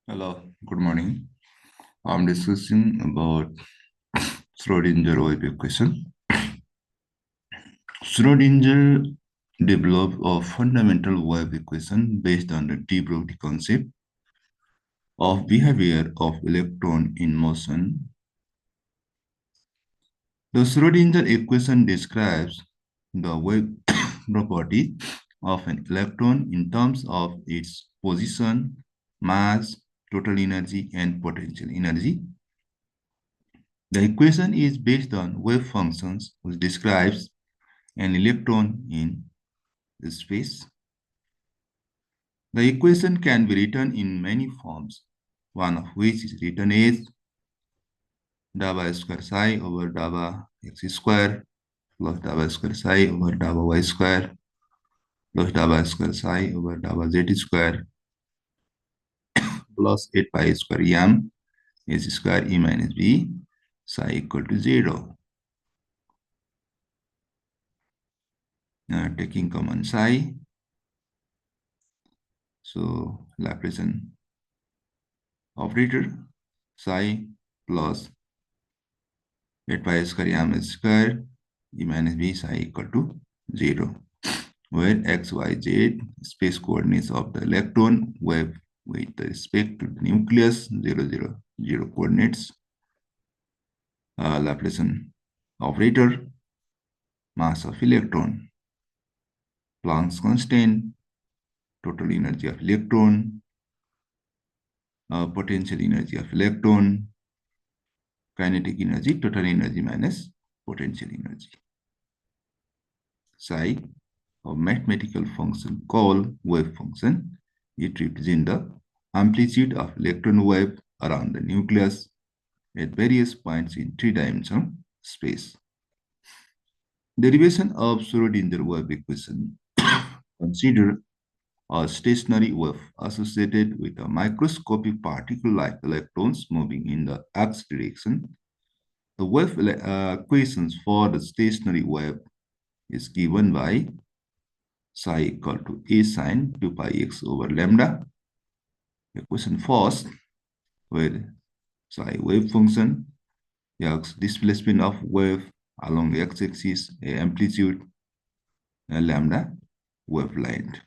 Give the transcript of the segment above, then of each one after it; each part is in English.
Hello, good morning. I'm discussing about Schrodinger wave equation. Schrodinger developed a fundamental wave equation based on the de Broglie concept of behavior of electron in motion. The Schrodinger equation describes the wave property of an electron in terms of its position, mass, total energy, and potential energy. The equation is based on wave functions which describes an electron in space. The equation can be written in many forms, one of which is written as dava square psi over dava x square plus dava square psi over dava y square plus dava square psi over dava z square plus 8 pi square m s square e minus b psi equal to 0. Now taking common psi, so Laplacian operator psi plus 8 pi square m square e minus b psi equal to 0, where x, y, z space coordinates of the electron wave with respect to the nucleus 0, 0, 0 coordinates. Laplacian operator, mass of electron, Planck's constant, total energy of electron, potential energy of electron, kinetic energy, total energy minus potential energy. Psi, a mathematical function called wave function. It represents the amplitude of electron wave around the nucleus at various points in three-dimensional space. Derivation of Schrodinger wave equation. Consider a stationary wave associated with a microscopic particle like electrons moving in the x direction. The wave equations for the stationary wave is given by psi equal to a sine 2 pi x over lambda. Equation first, where psi wave function, x displacement of wave along the x-axis, amplitude, lambda wave length.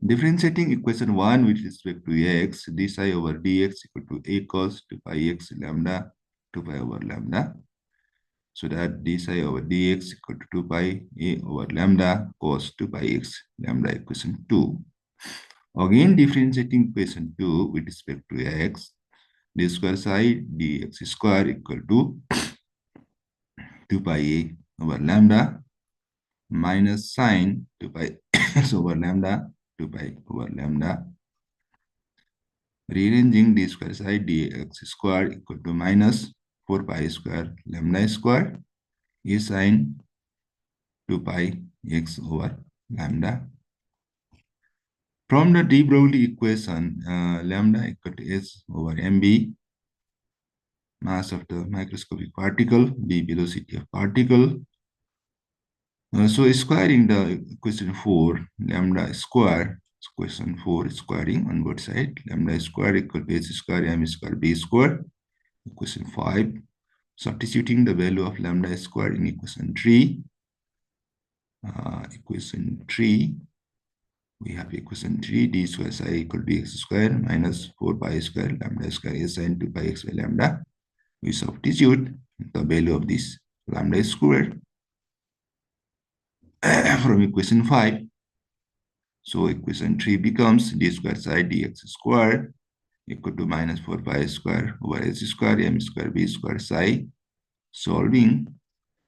Differentiating equation 1 with respect to x, d psi over dx equal to a cos 2 pi x lambda 2 pi over lambda. So that d psi over dx equal to 2 pi a over lambda cos 2 pi x lambda equation 2. Again, differentiating equation 2 with respect to x, d square psi dx square equal to 2 pi a over lambda minus sine 2 pi x over lambda 2 pi over lambda. Rearranging d square psi dx square equal to minus 4 pi square lambda square a sine 2 pi x over lambda. From the de Broglie equation, lambda equal to h over mb, mass of the microscopic particle, b velocity of particle. So squaring the equation 4, lambda square, equation 4 squaring on both sides, lambda square equal to h square m square b square. Equation 5, substituting the value of lambda square in equation 3. We have equation 3, d square psi equal to x square minus 4 pi square lambda square a sine 2 pi x by lambda. We substitute the value of this lambda square from equation 5. So equation 3 becomes d square psi dx square equal to minus 4 pi square over h square m square b square psi. Solving,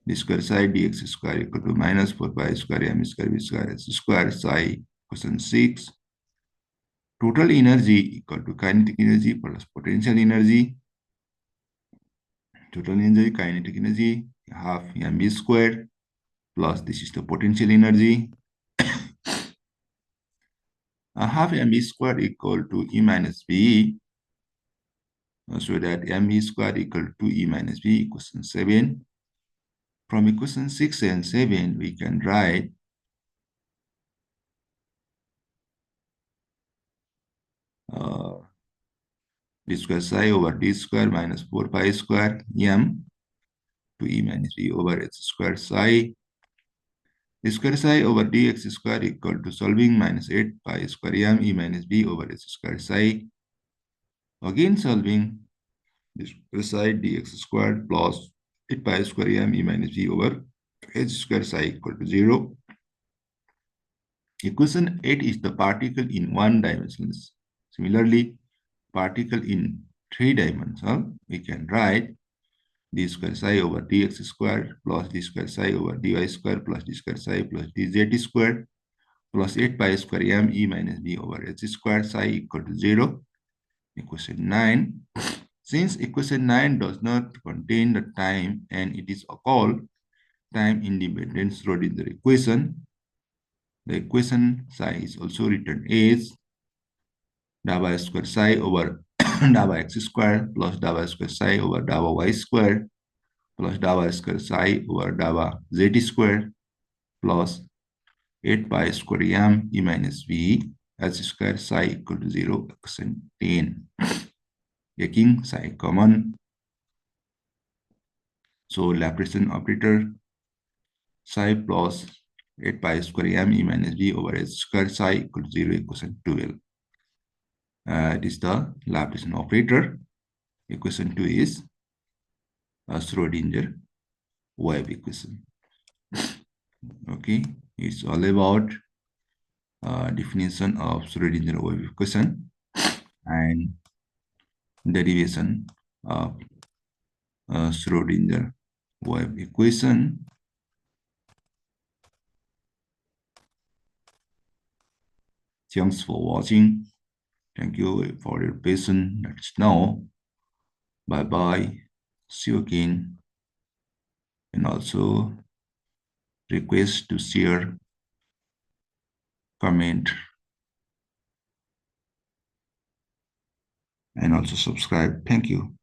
d square psi dx square equal to minus 4 pi square m square b square h square psi. Equation 6. Total energy equal to kinetic energy plus potential energy. Total energy, kinetic energy, half mv squared plus this is the potential energy. Half mv squared equal to E minus B. So that mv squared equal to E minus B, equation 7. From equation 6 and 7, we can write d square psi over d square minus 4 pi square m to e minus b over h square psi. D square psi over dx square equal to solving minus 8 pi square m e minus b over h square psi. Again solving this psi dx squared plus 8 pi square m e minus b over h square psi equal to 0. Equation 8 is the particle in one dimension. Similarly, particle in three dimensions, we can write d square psi over dx squared plus d square psi over dy squared plus d square psi plus dz squared plus 8 pi square m e minus b over h squared psi equal to 0. Equation 9. Since equation 9 does not contain the time and it is called time-independent Schrodinger equation, the equation psi is also written as dabba square psi over dabba x squared plus dabba square psi over dabba y squared plus dabba square psi over dabba z squared plus 8 pi square m e minus b h square psi equal to 0 equation 10. Taking psi common, so Laplacian operator psi plus 8 pi square m e minus b over h square psi equal to 0 equation 12. It is the Laplacian operator. Equation 2 is a Schrodinger wave equation. Okay, it's all about definition of Schrodinger wave equation and derivation of Schrodinger wave equation. Thanks for watching. Thank you for your patience. Let's know. Bye bye. See you again. And also request to share, comment, and also subscribe. Thank you.